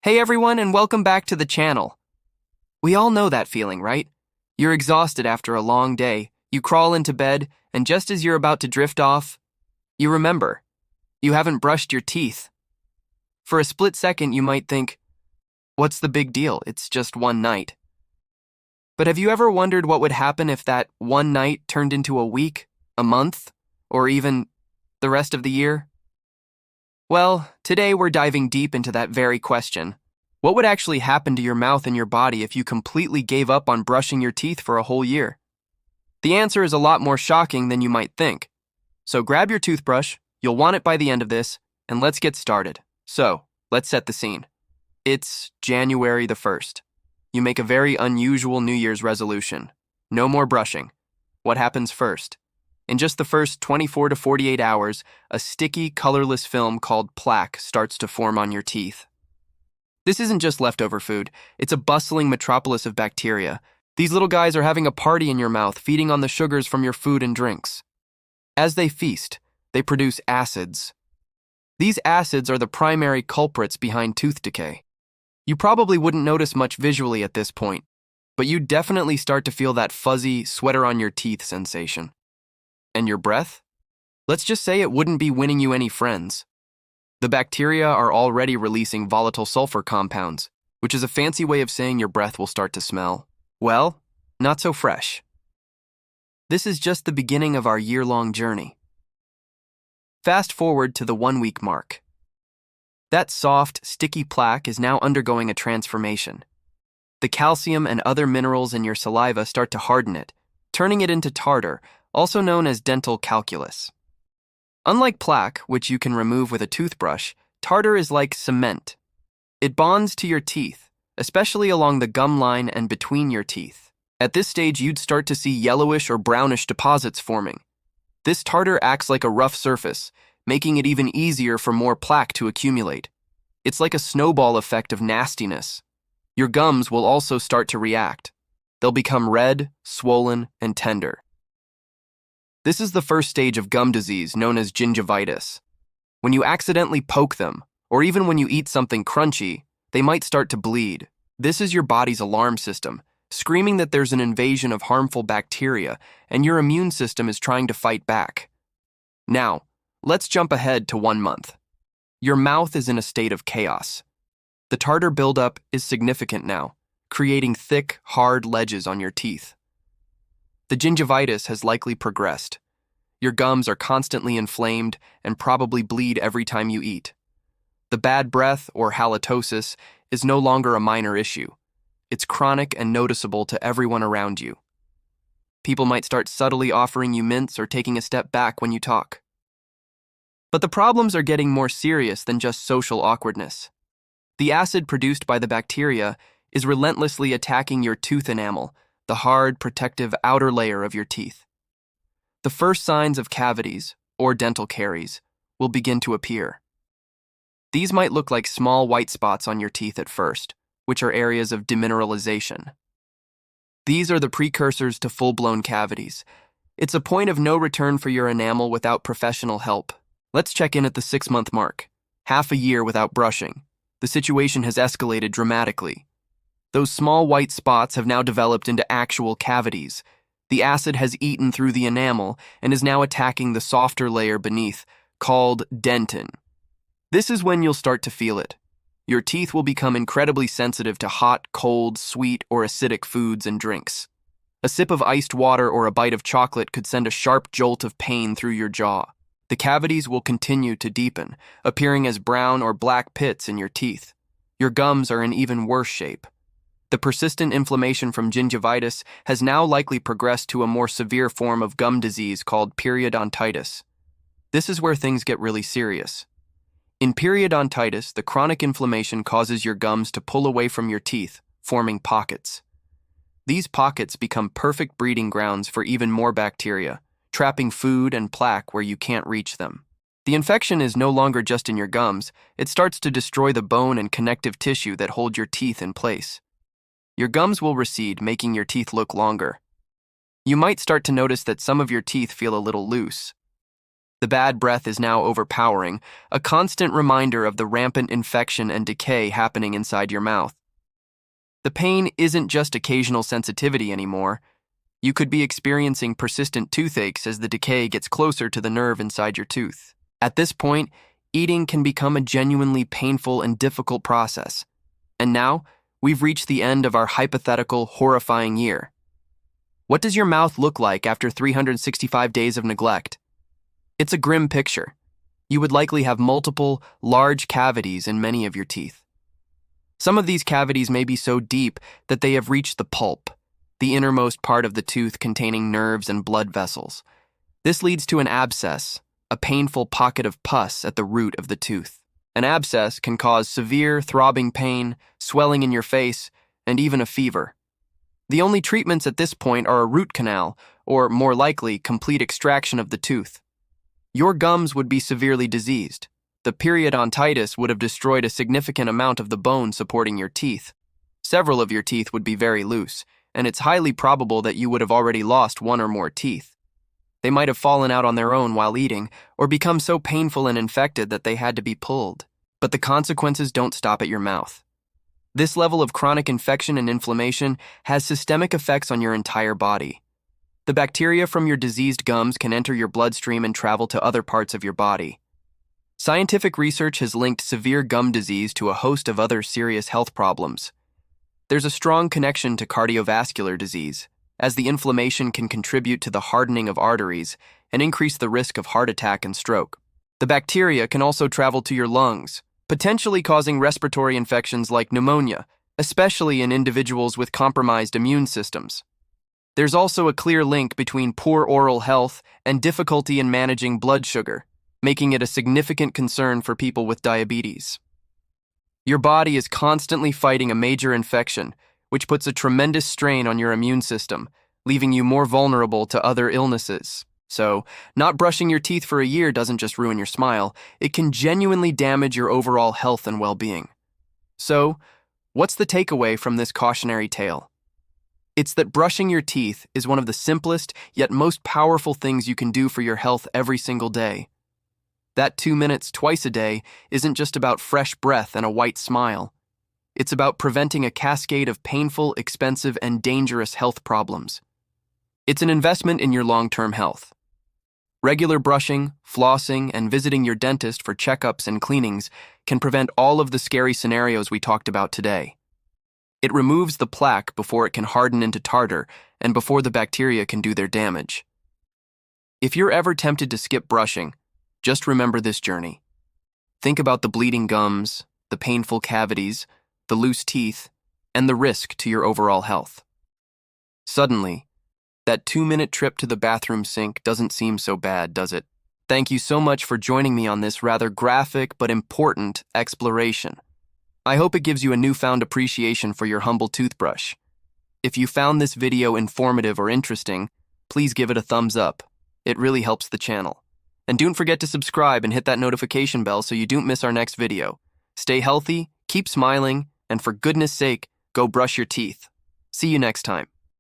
Hey everyone, and welcome back to the channel. We all know that feeling, right? You're exhausted after a long day, you crawl into bed, and just as you're about to drift off, you remember, you haven't brushed your teeth. For a split second, you might think, what's the big deal? It's just one night. But have you ever wondered what would happen if that one night turned into a week, a month, or even the rest of the year? Well, today we're diving deep into that very question. What would actually happen to your mouth and your body if you completely gave up on brushing your teeth for a whole year? The answer is a lot more shocking than you might think. So grab your toothbrush, you'll want it by the end of this, and let's get started. So, let's set the scene. It's January the 1st. You make a very unusual New Year's resolution. No more brushing. What happens first? In just the first 24 to 48 hours, a sticky, colorless film called plaque starts to form on your teeth. This isn't just leftover food, it's a bustling metropolis of bacteria. These little guys are having a party in your mouth, feeding on the sugars from your food and drinks. As they feast, they produce acids. These acids are the primary culprits behind tooth decay. You probably wouldn't notice much visually at this point, but you definitely start to feel that fuzzy, sweater on your teeth sensation. And your breath? Let's just say it wouldn't be winning you any friends. The bacteria are already releasing volatile sulfur compounds, which is a fancy way of saying your breath will start to smell, well, not so fresh. This is just the beginning of our year-long journey. Fast forward to the 1-week mark. That soft, sticky plaque is now undergoing a transformation. The calcium and other minerals in your saliva start to harden it, turning it into tartar, also known as dental calculus. Unlike plaque, which you can remove with a toothbrush, tartar is like cement. It bonds to your teeth, especially along the gum line and between your teeth. At this stage, you'd start to see yellowish or brownish deposits forming. This tartar acts like a rough surface, making it even easier for more plaque to accumulate. It's like a snowball effect of nastiness. Your gums will also start to react. They'll become red, swollen, and tender. This is the first stage of gum disease known as gingivitis. When you accidentally poke them, or even when you eat something crunchy, they might start to bleed. This is your body's alarm system, screaming that there's an invasion of harmful bacteria and your immune system is trying to fight back. Now, let's jump ahead to 1 month. Your mouth is in a state of chaos. The tartar buildup is significant now, creating thick, hard ledges on your teeth. The gingivitis has likely progressed. Your gums are constantly inflamed and probably bleed every time you eat. The bad breath, or halitosis, is no longer a minor issue. It's chronic and noticeable to everyone around you. People might start subtly offering you mints or taking a step back when you talk. But the problems are getting more serious than just social awkwardness. The acid produced by the bacteria is relentlessly attacking your tooth enamel, the hard, protective outer layer of your teeth. The first signs of cavities, or dental caries, will begin to appear. These might look like small white spots on your teeth at first, which are areas of demineralization. These are the precursors to full-blown cavities. It's a point of no return for your enamel without professional help. Let's check in at the 6-month mark. Half a year without brushing. The situation has escalated dramatically. Those small white spots have now developed into actual cavities. The acid has eaten through the enamel and is now attacking the softer layer beneath, called dentin. This is when you'll start to feel it. Your teeth will become incredibly sensitive to hot, cold, sweet, or acidic foods and drinks. A sip of iced water or a bite of chocolate could send a sharp jolt of pain through your jaw. The cavities will continue to deepen, appearing as brown or black pits in your teeth. Your gums are in even worse shape. The persistent inflammation from gingivitis has now likely progressed to a more severe form of gum disease called periodontitis. This is where things get really serious. In periodontitis, the chronic inflammation causes your gums to pull away from your teeth, forming pockets. These pockets become perfect breeding grounds for even more bacteria, trapping food and plaque where you can't reach them. The infection is no longer just in your gums, it starts to destroy the bone and connective tissue that hold your teeth in place. Your gums will recede, making your teeth look longer. You might start to notice that some of your teeth feel a little loose. The bad breath is now overpowering, a constant reminder of the rampant infection and decay happening inside your mouth. The pain isn't just occasional sensitivity anymore. You could be experiencing persistent toothaches as the decay gets closer to the nerve inside your tooth. At this point, eating can become a genuinely painful and difficult process. And now, we've reached the end of our hypothetical, horrifying year. What does your mouth look like after 365 days of neglect? It's a grim picture. You would likely have multiple, large cavities in many of your teeth. Some of these cavities may be so deep that they have reached the pulp, the innermost part of the tooth containing nerves and blood vessels. This leads to an abscess, a painful pocket of pus at the root of the tooth. An abscess can cause severe, throbbing pain, swelling in your face, and even a fever. The only treatments at this point are a root canal, or more likely, complete extraction of the tooth. Your gums would be severely diseased. The periodontitis would have destroyed a significant amount of the bone supporting your teeth. Several of your teeth would be very loose, and it's highly probable that you would have already lost one or more teeth. They might have fallen out on their own while eating, or become so painful and infected that they had to be pulled. But the consequences don't stop at your mouth. This level of chronic infection and inflammation has systemic effects on your entire body. The bacteria from your diseased gums can enter your bloodstream and travel to other parts of your body. Scientific research has linked severe gum disease to a host of other serious health problems. There's a strong connection to cardiovascular disease, as the inflammation can contribute to the hardening of arteries and increase the risk of heart attack and stroke. The bacteria can also travel to your lungs, potentially causing respiratory infections like pneumonia, especially in individuals with compromised immune systems. There's also a clear link between poor oral health and difficulty in managing blood sugar, making it a significant concern for people with diabetes. Your body is constantly fighting a major infection, which puts a tremendous strain on your immune system, leaving you more vulnerable to other illnesses. So, not brushing your teeth for a year doesn't just ruin your smile, it can genuinely damage your overall health and well-being. So, what's the takeaway from this cautionary tale? It's that brushing your teeth is one of the simplest yet most powerful things you can do for your health every single day. That 2 minutes twice a day isn't just about fresh breath and a white smile. It's about preventing a cascade of painful, expensive, and dangerous health problems. It's an investment in your long-term health. Regular brushing, flossing, and visiting your dentist for checkups and cleanings can prevent all of the scary scenarios we talked about today. It removes the plaque before it can harden into tartar and before the bacteria can do their damage. If you're ever tempted to skip brushing, just remember this journey. Think about the bleeding gums, the painful cavities, the loose teeth, and the risk to your overall health. Suddenly, that 2-minute trip to the bathroom sink doesn't seem so bad, does it? Thank you so much for joining me on this rather graphic but important exploration. I hope it gives you a newfound appreciation for your humble toothbrush. If you found this video informative or interesting, please give it a thumbs up. It really helps the channel. And don't forget to subscribe and hit that notification bell so you don't miss our next video. Stay healthy, keep smiling, and for goodness sake, go brush your teeth. See you next time.